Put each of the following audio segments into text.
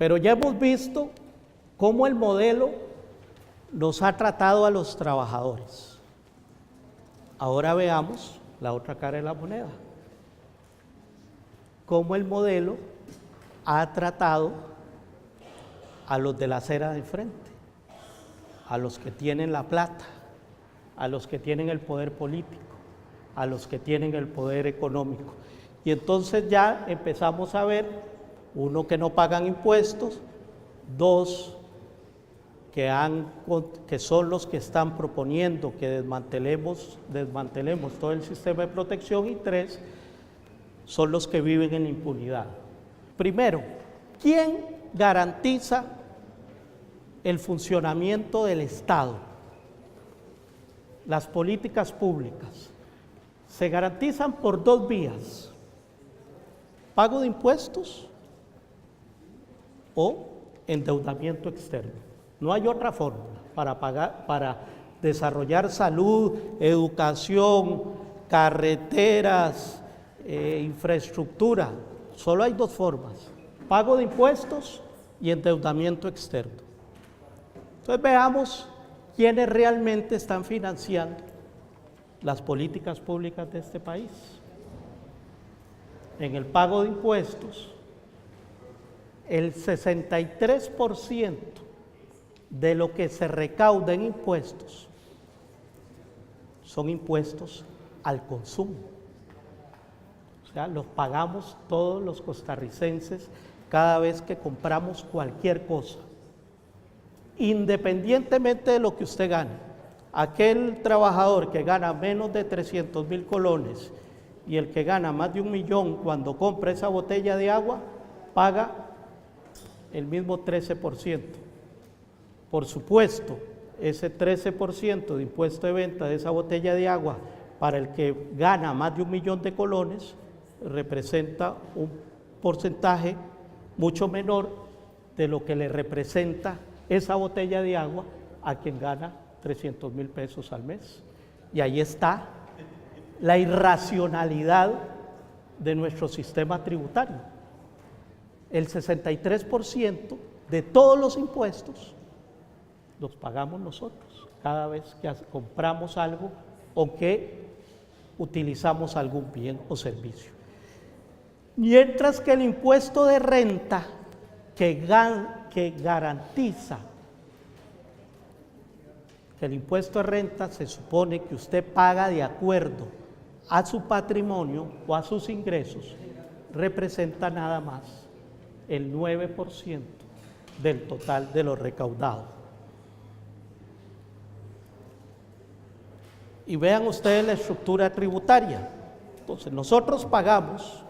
Pero ya hemos visto cómo el modelo nos ha tratado a los trabajadores. Ahora veamos la otra cara de la moneda. Cómo el modelo ha tratado a los de la acera de enfrente, a los que tienen la plata, a los que tienen el poder político, a los que tienen el poder económico. Y entonces ya empezamos a ver, uno, que no pagan impuestos, dos, que son los que están proponiendo que desmantelemos todo el sistema de protección, y tres, son los que viven en la impunidad. Primero, ¿quién garantiza el funcionamiento del Estado? Las políticas públicas se garantizan por dos vías: pago de impuestos o endeudamiento externo. No hay otra fórmula para desarrollar salud, educación, carreteras, infraestructura. Solo hay dos formas: pago de impuestos y endeudamiento externo. Entonces veamos quiénes realmente están financiando las políticas públicas de este país. En el pago de impuestos, el 63% de lo que se recauda en impuestos son impuestos al consumo. O sea, los pagamos todos los costarricenses cada vez que compramos cualquier cosa, independientemente de lo que usted gane. Aquel trabajador que gana menos de 300,000 colones y el que gana más de 1,000,000, cuando compra esa botella de agua, paga el mismo 13%. Por supuesto, ese 13% de impuesto de venta de esa botella de agua para el que gana más de 1,000,000 de colones representa un porcentaje mucho menor de lo que le representa esa botella de agua a quien gana 300,000 pesos al mes. Y ahí está la irracionalidad de nuestro sistema tributario. El 63% de todos los impuestos los pagamos nosotros cada vez que compramos algo o que utilizamos algún bien o servicio. Mientras que el impuesto de renta, que garantiza, que el impuesto de renta se supone que usted paga de acuerdo a su patrimonio o a sus ingresos, representa nada más el 9% del total de lo recaudado. Y vean ustedes la estructura tributaria. Entonces, nosotros pagamos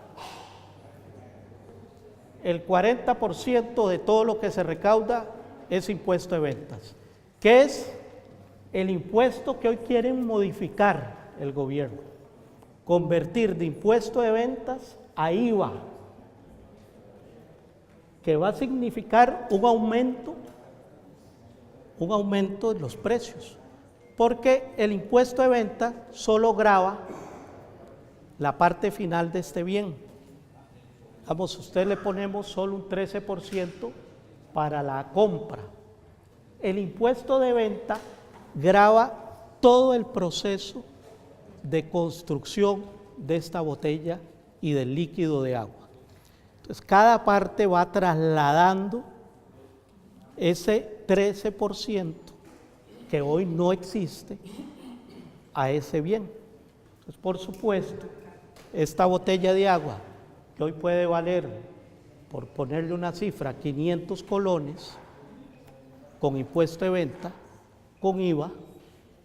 el 40% de todo lo que se recauda, es impuesto de ventas, que es el impuesto que hoy quieren modificar el gobierno, convertir de impuesto de ventas a IVA, que va a significar un aumento de los precios, porque el impuesto de venta solo grava la parte final de este bien. Vamos, a usted le ponemos solo un 13% para la compra. El impuesto de venta grava todo el proceso de construcción de esta botella y del líquido de agua. Entonces, cada parte va trasladando ese 13% que hoy no existe a ese bien. Entonces, por supuesto, esta botella de agua, que hoy puede valer, por ponerle una cifra, 500 colones, con impuesto de venta, con IVA,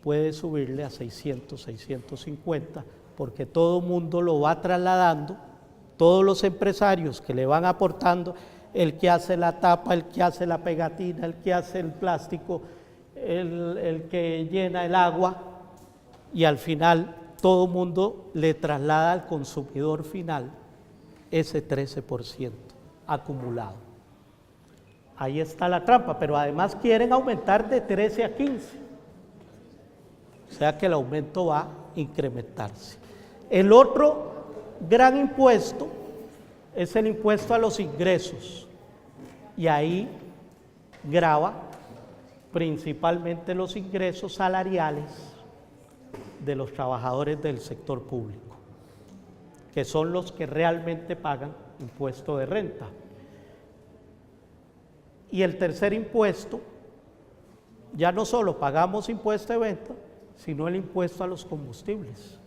puede subirle a 600, 650, porque todo el mundo lo va trasladando, todos los empresarios que le van aportando, el que hace la tapa, el que hace la pegatina, el que hace el plástico, el que llena el agua, y al final todo el mundo le traslada al consumidor final ese 13% acumulado. Ahí está la trampa, pero además quieren aumentar de 13 a 15. O sea que el aumento va a incrementarse. El otro gran impuesto es el impuesto a los ingresos. y ahí grava principalmente los ingresos salariales de los trabajadores del sector público, que son los que realmente pagan impuesto de renta. Y el tercer impuesto, ya no solo pagamos impuesto de venta, sino el impuesto a los combustibles.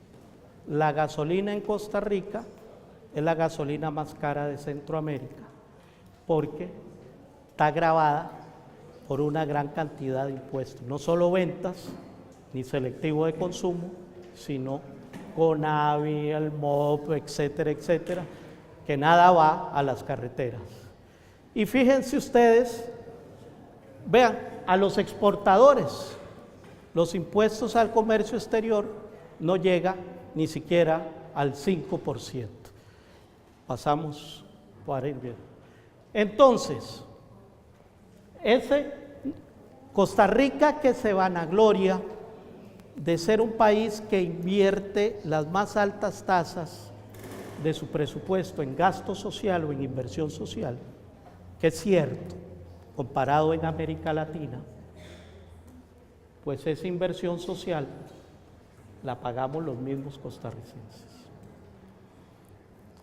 La gasolina en Costa Rica es la gasolina más cara de Centroamérica, porque está gravada por una gran cantidad de impuestos, no solo ventas ni selectivo de consumo, sino CONAVI, el MOP, etcétera, etcétera, que nada va a las carreteras. Y fíjense ustedes, vean, a los exportadores, los impuestos al comercio exterior no llega ni siquiera al 5%. Pasamos para ir bien. Entonces, Costa Rica, que se vanagloria de ser un país que invierte las más altas tasas de su presupuesto en gasto social o en inversión social, que es cierto, comparado en América Latina, pues esa inversión social la pagamos los mismos costarricenses.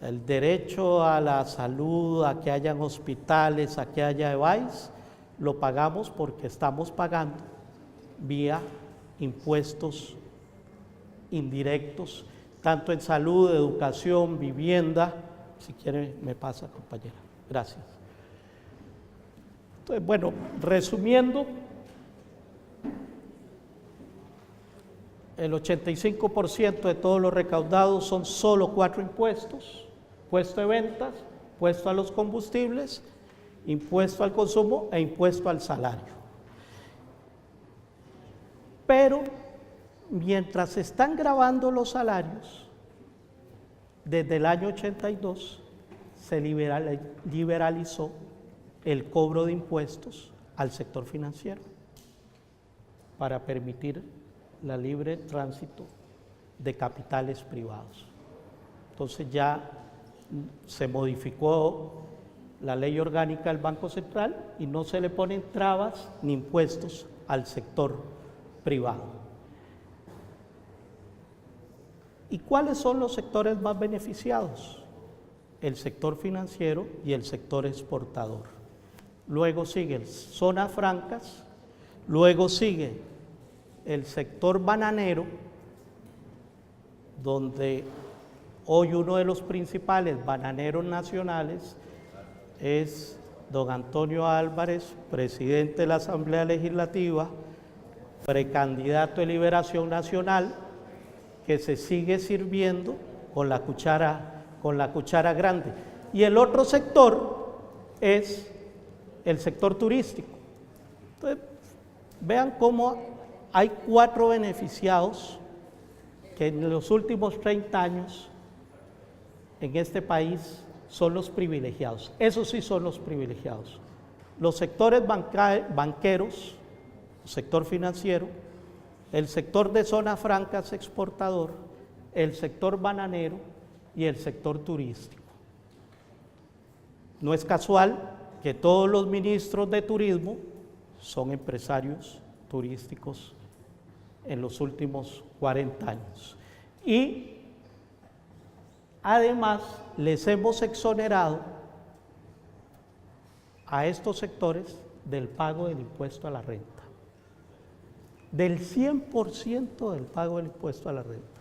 El derecho a la salud, a que hayan hospitales, a que haya EVAIS, lo pagamos porque estamos pagando vía impuestos indirectos, tanto en salud, educación, vivienda. Si quiere me pasa, compañera. Gracias. Entonces, bueno, resumiendo, el 85% de todos los recaudados son solo 4 impuestos: impuesto de ventas, impuesto a los combustibles, impuesto al consumo e impuesto al salario. Pero mientras se están gravando los salarios, desde el año 82 se liberalizó el cobro de impuestos al sector financiero para permitir la libre tránsito de capitales privados. Entonces ya se modificó la ley orgánica del Banco Central y no se le ponen trabas ni impuestos al sector privado. ¿Y cuáles son los sectores más beneficiados? El sector financiero y el sector exportador. Luego siguen zonas francas, luego sigue el sector bananero, donde hoy uno de los principales bananeros nacionales es don Antonio Álvarez, presidente de la Asamblea Legislativa, precandidato de Liberación Nacional, que se sigue sirviendo con la cuchara grande. Y el otro sector es el sector turístico. Entonces, vean cómo hay 4 beneficiados que en los últimos 30 años en este país son los privilegiados. Esos sí son los privilegiados. Los sectores banqueros, el sector financiero, el sector de zonas francas exportador, el sector bananero y el sector turístico. No es casual que todos los ministros de turismo son empresarios turísticos en los últimos 40 años. Y además les hemos exonerado a estos sectores del pago del impuesto a la renta, del 100% del pago del impuesto a la renta.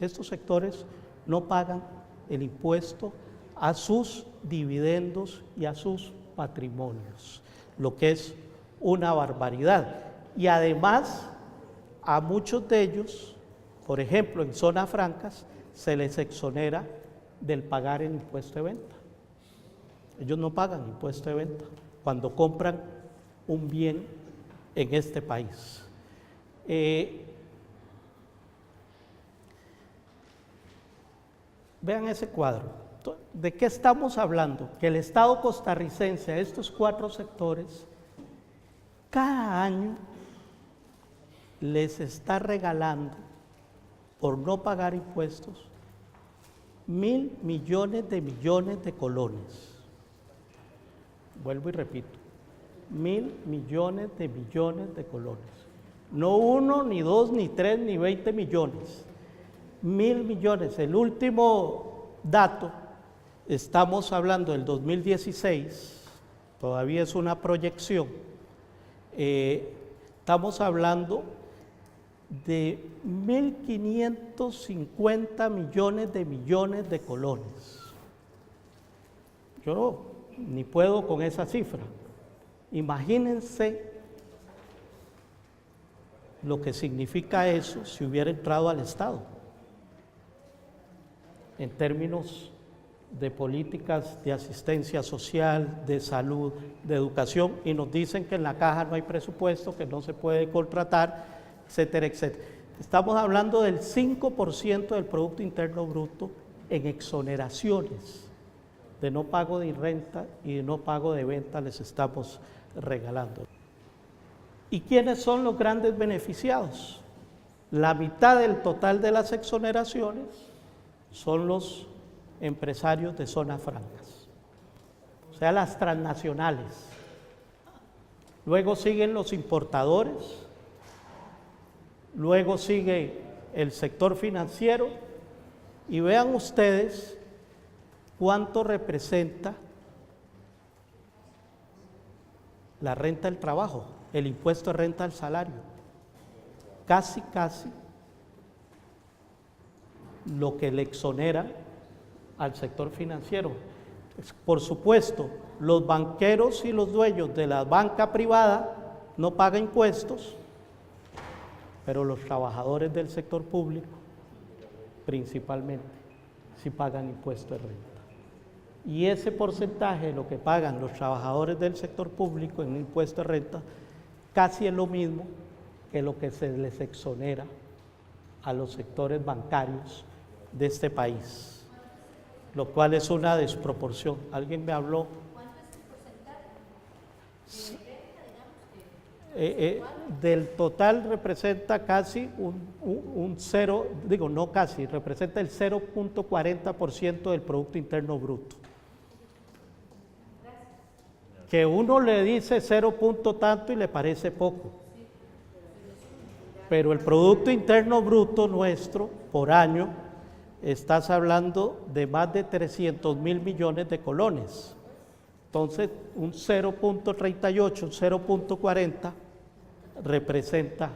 Estos sectores, no pagan el impuesto a sus dividendos y a sus patrimonios, lo que es una barbaridad. Y además, a muchos de ellos, por ejemplo, en zonas francas, se les exonera del pagar el impuesto de venta. Ellos no pagan impuesto de venta cuando compran un bien en este país. Vean ese cuadro. ¿De qué estamos hablando? Que el Estado costarricense a estos 4 sectores cada año les está regalando, por no pagar impuestos, 1.000 millones de colones. vuelvo y repito, 1.000 millones de colones. No 1, ni 2, ni 3, ni 20 millones. 1.000 millones. El último dato, estamos hablando del 2016, todavía es una proyección, estamos hablando de 1.550 millones de colones. Yo ni puedo con esa cifra. Imagínense lo que significa eso si hubiera entrado al Estado, en términos de políticas de asistencia social, de salud, de educación, y nos dicen que en la caja no hay presupuesto, que no se puede contratar, etcétera, etcétera. Estamos hablando del 5% del Producto Interno Bruto en exoneraciones de no pago de renta y de no pago de venta les estamos regalando. ¿Y quiénes son los grandes beneficiados? La mitad del total de las exoneraciones son los empresarios de zonas francas, o sea, las transnacionales. Luego siguen los importadores, luego sigue el sector financiero, y vean ustedes cuánto representa la renta del trabajo, el impuesto de renta al salario. Casi lo que le exonera al sector financiero. Por supuesto, los banqueros y los dueños de la banca privada no pagan impuestos, pero los trabajadores del sector público, principalmente, sí pagan impuesto de renta. Y ese porcentaje de lo que pagan los trabajadores del sector público en impuesto de renta casi es lo mismo que lo que se les exonera a los sectores bancarios de este país, lo cual es una desproporción. ¿Alguien me habló? ¿Cuánto es el porcentaje? Del total representa casi un cero, digo no casi, representa el 0.40% del Producto Interno Bruto. Que uno le dice 0 punto tanto y le parece poco. Pero el Producto Interno Bruto nuestro por año, estás hablando de más de 300.000 millones de colones. Entonces, un 0.38, un 0.40 representa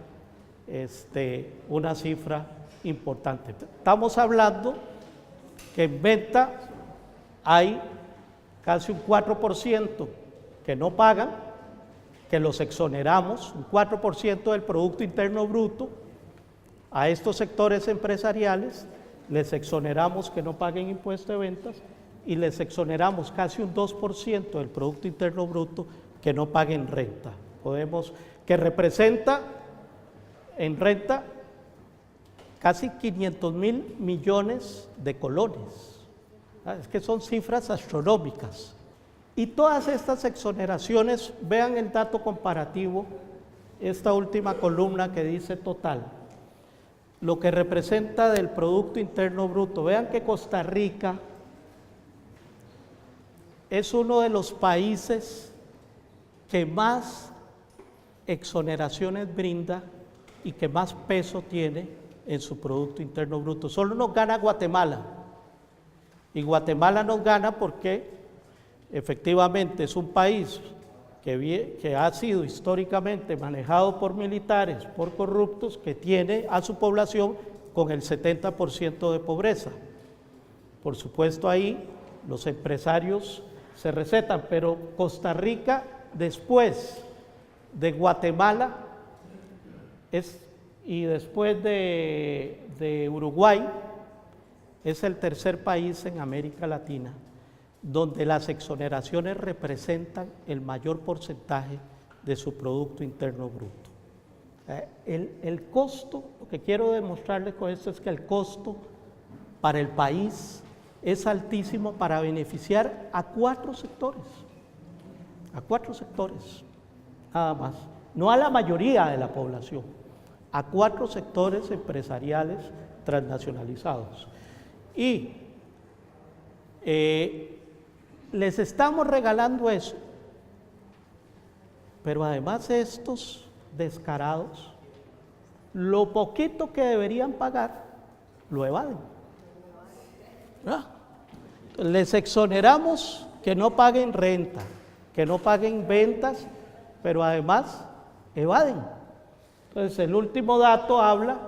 una cifra importante. Estamos hablando que en venta hay casi un 4% que no pagan, que los exoneramos, un 4% del Producto Interno Bruto. A estos sectores empresariales les exoneramos que no paguen impuesto de ventas y les exoneramos casi un 2% del Producto Interno Bruto que no paguen renta. Que representa en renta casi 500.000 millones de colones. Es que son cifras astronómicas. Y todas estas exoneraciones, vean el dato comparativo, esta última columna que dice total, lo que representa del Producto Interno Bruto. Vean que Costa Rica es uno de los países que más exoneraciones brinda y que más peso tiene en su Producto Interno Bruto. Solo nos gana Guatemala, y Guatemala nos gana porque efectivamente es un país que ha sido históricamente manejado por militares, por corruptos, que tiene a su población con el 70% de pobreza. Por supuesto, ahí los empresarios se recetan, pero Costa Rica, después de Guatemala y después de Uruguay, es el tercer país en América Latina donde las exoneraciones representan el mayor porcentaje de su Producto Interno Bruto. El costo, lo que quiero demostrarles con esto es que el costo para el país es altísimo para beneficiar a 4 sectores, nada más, no a la mayoría de la población, a 4 sectores empresariales transnacionalizados. Y les estamos regalando eso Pero además estos descarados, lo poquito que deberían pagar, lo evaden. ¿Ah? Les exoneramos que no paguen renta, que no paguen ventas, pero además evaden. Entonces el último dato habla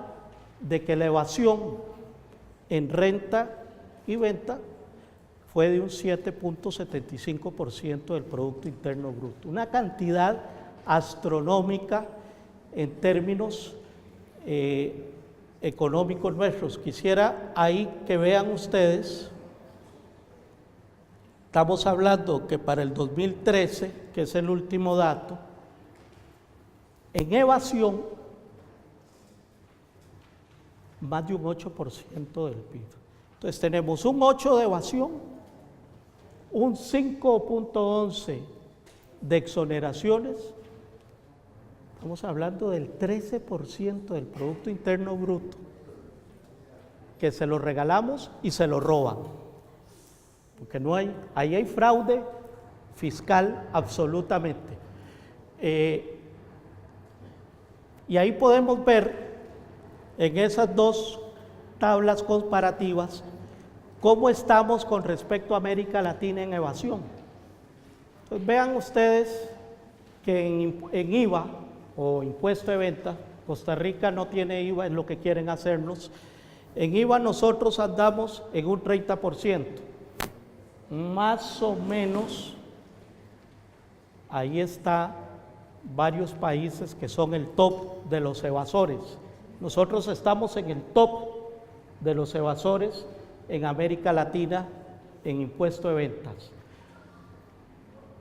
de que la evasión en renta y venta fue de un 7.75% del Producto Interno Bruto, una cantidad astronómica en términos económicos nuestros. Quisiera ahí que vean ustedes, estamos hablando que para el 2013, que es el último dato, en evasión, más de un 8% del PIB. Entonces tenemos un 8% de evasión, un 5.11% de exoneraciones, estamos hablando del 13% del Producto Interno Bruto, que se lo regalamos y se lo roban, porque no hay, ahí hay fraude fiscal absolutamente. Y ahí podemos ver en esas dos tablas comparativas cómo estamos con respecto a América Latina en evasión. Entonces, vean ustedes que en IVA o impuesto de venta, Costa Rica no tiene IVA, es lo que quieren hacernos. En IVA nosotros andamos en un 30%, más o menos. Ahí está varios países que son el top de los evasores. Nosotros estamos en el top de los evasores en América Latina en impuesto de ventas.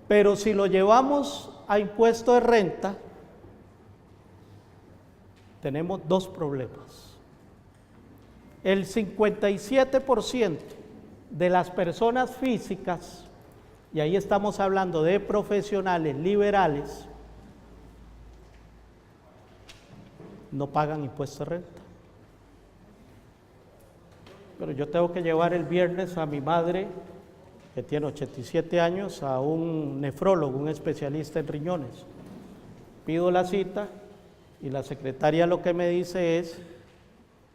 Pero si lo llevamos a impuesto de renta, tenemos dos problemas. El 57% de las personas físicas, y ahí estamos hablando de profesionales liberales, no pagan impuesto de renta. Pero yo tengo que llevar el viernes a mi madre, que tiene 87 años, a un nefrólogo, un especialista en riñones. Pido la cita y la secretaria lo que me dice es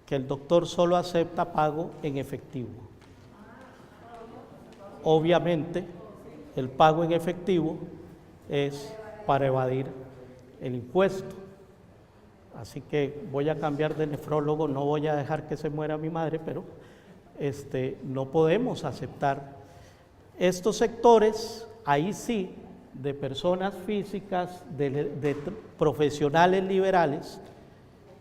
que el doctor solo acepta pago en efectivo. Obviamente, el pago en efectivo es para evadir el impuesto. Así que voy a cambiar de nefrólogo, no voy a dejar que se muera mi madre, pero no podemos aceptar estos sectores, ahí sí, de personas físicas, de profesionales liberales,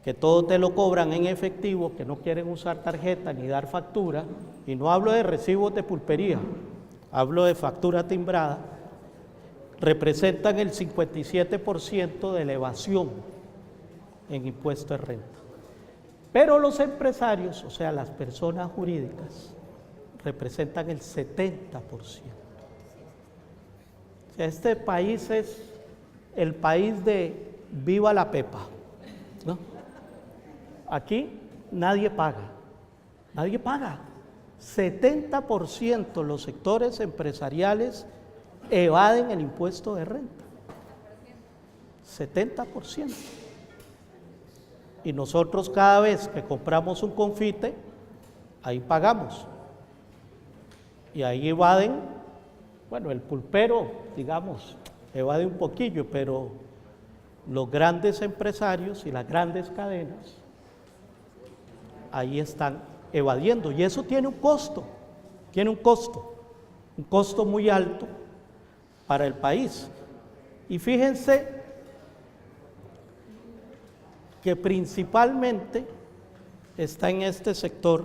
que todo te lo cobran en efectivo, que no quieren usar tarjeta ni dar factura, y no hablo de recibos de pulpería, hablo de factura timbrada, representan el 57% de la evasión en impuesto de renta. Pero los empresarios, o sea, las personas jurídicas, representan el 70%. O sea, este país es el país de viva la pepa, ¿no? Aquí nadie paga, 70% los sectores empresariales evaden el impuesto de renta, 70%. Y nosotros cada vez que compramos un confite, ahí pagamos. Y ahí evaden, bueno, el pulpero, digamos, evade un poquillo, pero los grandes empresarios y las grandes cadenas, ahí están evadiendo. Y eso tiene un costo muy alto para el país. Y fíjense que principalmente está en este sector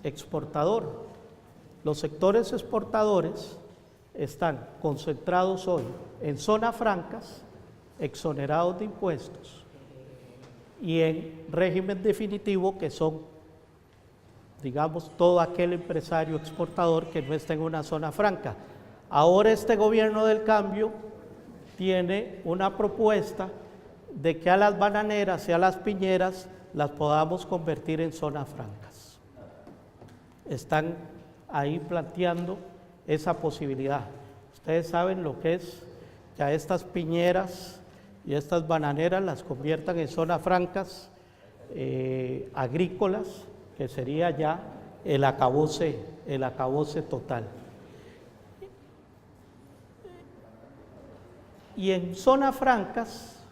exportador. Los sectores exportadores están concentrados hoy en zonas francas, exonerados de impuestos, y en régimen definitivo, que son, digamos, todo aquel empresario exportador que no está en una zona franca. Ahora este gobierno del cambio tiene una propuesta de que a las bananeras y a las piñeras las podamos convertir en zonas francas. Están ahí planteando esa posibilidad. Ustedes saben lo que es que a estas piñeras y estas bananeras las conviertan en zonas francas agrícolas, que sería ya el acabose total. Y en zonas francas,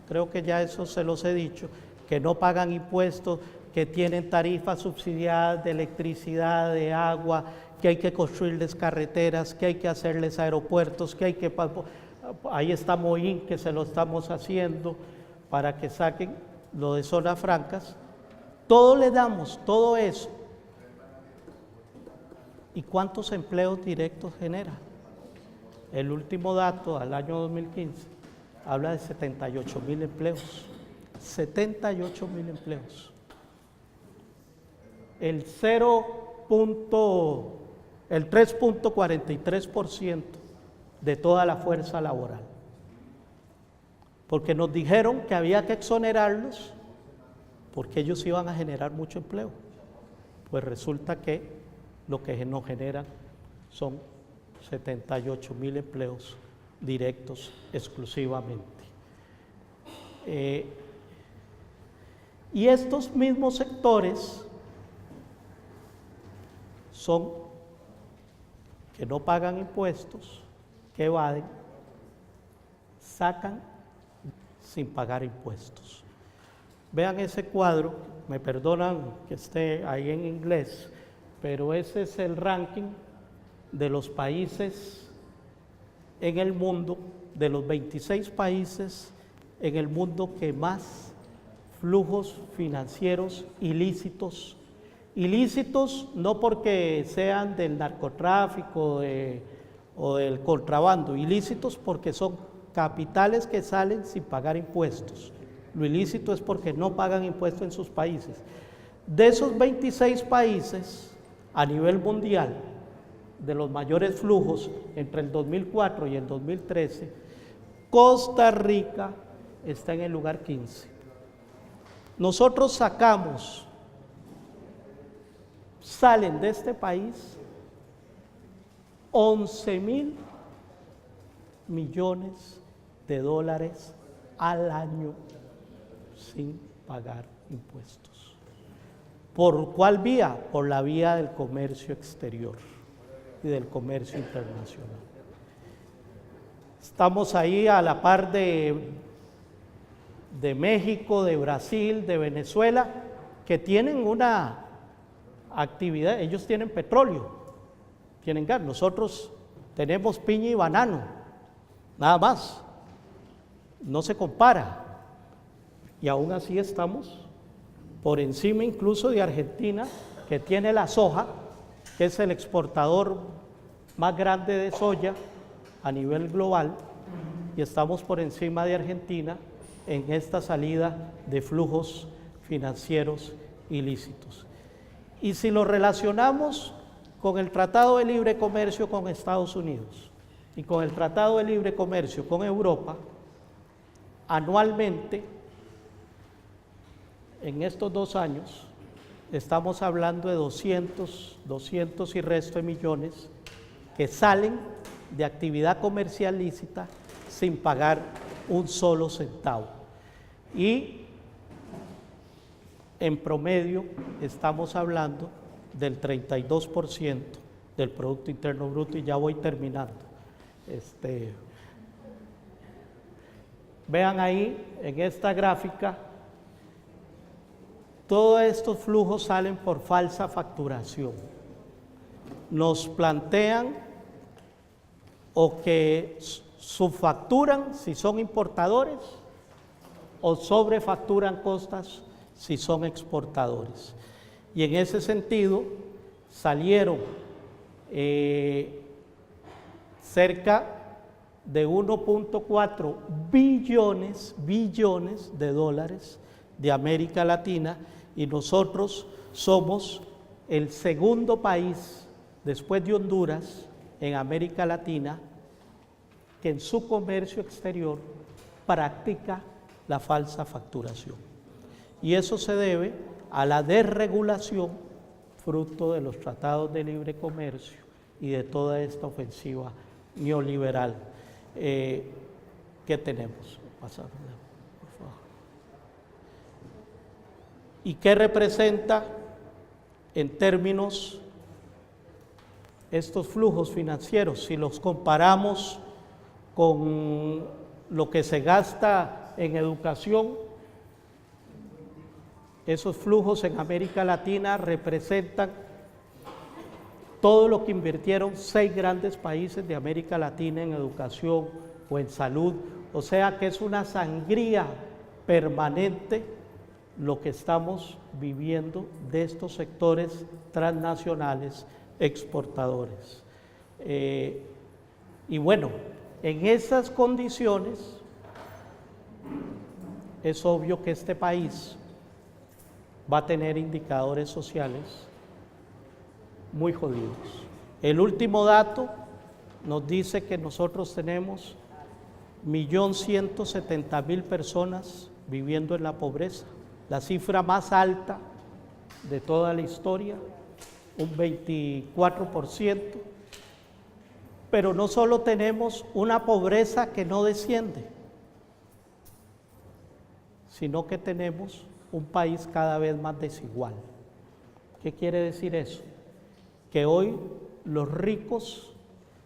creo que ya eso se los he dicho, que no pagan impuestos, que tienen tarifas subsidiadas de electricidad, de agua, que hay que construirles carreteras, que hay que hacerles aeropuertos, que hay que... Ahí está Moín, que se lo estamos haciendo para que saquen lo de zonas francas. Todo le damos, todo eso. ¿Y cuántos empleos directos genera? El último dato, al año 2015, habla de 78,000 empleos. 78,000 empleos. El 3.43% de toda la fuerza laboral. Porque nos dijeron que había que exonerarlos porque ellos iban a generar mucho empleo. Pues resulta que lo que nos generan son 78,000 empleos directos exclusivamente. Y estos mismos sectores son que no pagan impuestos, que evaden, sacan sin pagar impuestos. Vean ese cuadro, me perdonan que esté ahí en inglés, pero ese es el ranking de los países en el mundo, de los 26 países en el mundo que más flujos financieros ilícitos no porque sean del narcotráfico o del contrabando, ilícitos porque son capitales que salen sin pagar impuestos. Lo ilícito es porque no pagan impuestos en sus países. De esos 26 países a nivel mundial, de los mayores flujos entre el 2004 y el 2013, Costa Rica está en el lugar 15. Nosotros salen de este país 11,000 millones de dólares al año sin pagar impuestos. ¿Por cuál vía? Por la vía del comercio exterior y del comercio internacional. Estamos ahí a la par de México, de Brasil, de Venezuela, que tienen una actividad, ellos tienen petróleo, tienen gas, nosotros tenemos piña y banano, nada más, no se compara, y aún así estamos por encima incluso de Argentina, que tiene la soja, que es el exportador más grande de soya a nivel global, y estamos por encima de Argentina en esta salida de flujos financieros ilícitos. Y si lo relacionamos con el Tratado de Libre Comercio con Estados Unidos y con el Tratado de Libre Comercio con Europa, anualmente, en estos 2 años, estamos hablando de 200 y resto de millones que salen de actividad comercial lícita sin pagar un solo centavo. Y en promedio estamos hablando del 32% del Producto Interno Bruto, y ya voy terminando. Vean ahí en esta gráfica, todos estos flujos salen por falsa facturación. Nos plantean o que subfacturan si son importadores o sobrefacturan costas si son exportadores. Y en ese sentido salieron cerca de 1.4 billones de dólares de América Latina, y nosotros somos el segundo país después de Honduras en América Latina que en su comercio exterior practica la falsa facturación. Y eso se debe a la desregulación fruto de los tratados de libre comercio y de toda esta ofensiva neoliberal. ¿Qué tenemos? Pasar, por favor. ¿Y qué representa en términos estos flujos financieros? Si los comparamos con lo que se gasta en educación, esos flujos en América Latina representan todo lo que invirtieron 6 grandes países de América Latina en educación o en salud. O sea que es una sangría permanente lo que estamos viviendo de estos sectores transnacionales exportadores. Y bueno, en esas condiciones es obvio que este país va a tener indicadores sociales muy jodidos. El último dato nos dice que nosotros tenemos 1.170.000 personas viviendo en la pobreza, la cifra más alta de toda la historia, un 24%, pero no solo tenemos una pobreza que no desciende, sino que tenemos un país cada vez más desigual. ¿Qué quiere decir eso? Que hoy los ricos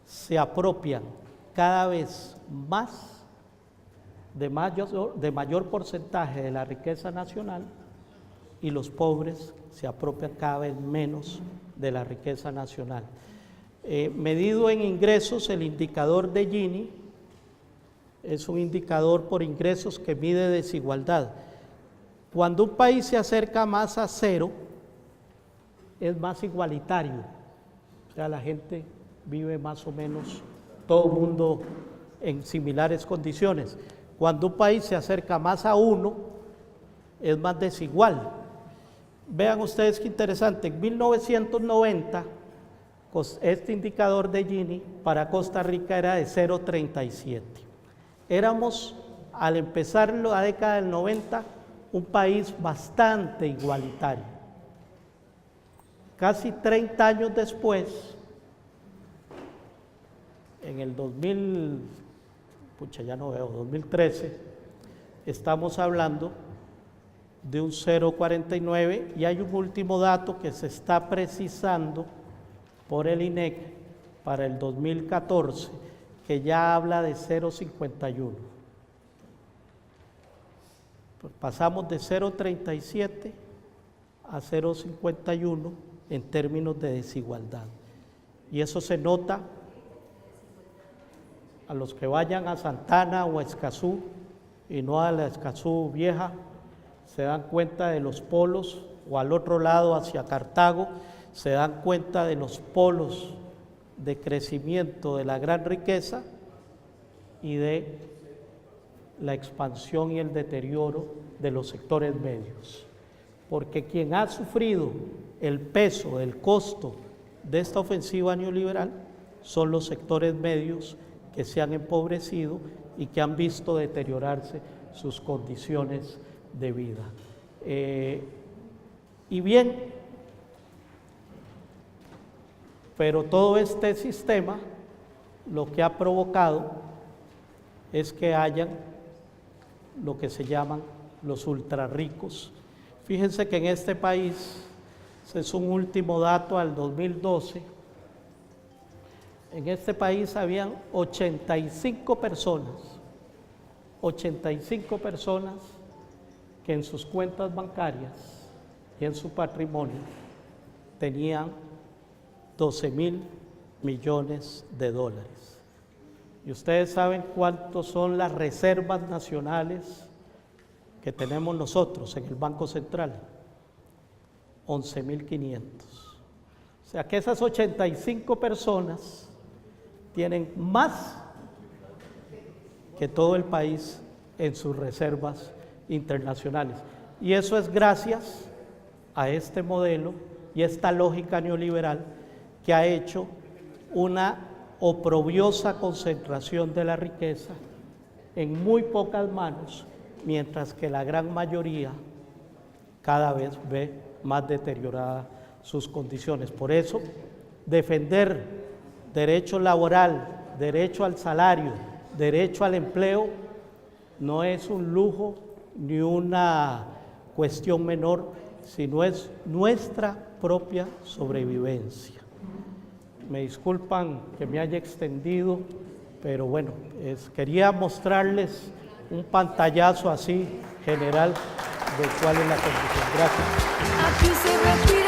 se apropian cada vez más de mayor porcentaje de la riqueza nacional y los pobres se apropian cada vez menos de la riqueza nacional. Medido en ingresos, el indicador de Gini es un indicador por ingresos que mide desigualdad. Cuando un país se acerca más a cero, es más igualitario, o sea, la gente vive más o menos, todo el mundo en similares condiciones. Cuando un país se acerca más a 1, es más desigual. Vean ustedes qué interesante, en 1990, este indicador de Gini para Costa Rica era de 0,37. Éramos, al empezar la década del 90, un país bastante igualitario. Casi 30 años después, en el 2013, estamos hablando de un 0,49 y hay un último dato que se está precisando por el INEC para el 2014, que ya habla de 0,51. Pues pasamos de 0,37 a 0,51 en términos de desigualdad. Y eso se nota a los que vayan a Santana o a Escazú, y no a la Escazú vieja, se dan cuenta de los polos, o al otro lado hacia Cartago, se dan cuenta de los polos de crecimiento de la gran riqueza y de la expansión y el deterioro de los sectores medios. Porque quien ha sufrido el peso, el costo de esta ofensiva neoliberal son los sectores medios que se han empobrecido y que han visto deteriorarse sus condiciones de vida. Y bien, pero todo este sistema lo que ha provocado es que hayan lo que se llaman los ultrarricos. Fíjense que en este país, ese es un último dato al 2012, en este país habían 85 personas que en sus cuentas bancarias y en su patrimonio tenían 12.000 millones de dólares. Y ustedes saben cuántos son las reservas nacionales que tenemos nosotros en el Banco Central, 11.500. O sea que esas 85 personas tienen más que todo el país en sus reservas internacionales. Y eso es gracias a este modelo y esta lógica neoliberal que ha hecho una oprobiosa concentración de la riqueza en muy pocas manos, mientras que la gran mayoría cada vez ve más deterioradas sus condiciones. Por eso, defender derecho laboral, derecho al salario, derecho al empleo no es un lujo ni una cuestión menor, sino es nuestra propia sobrevivencia. Me disculpan que me haya extendido, pero bueno, quería mostrarles un pantallazo así general de cuál es la condición. Gracias. Aquí se retira.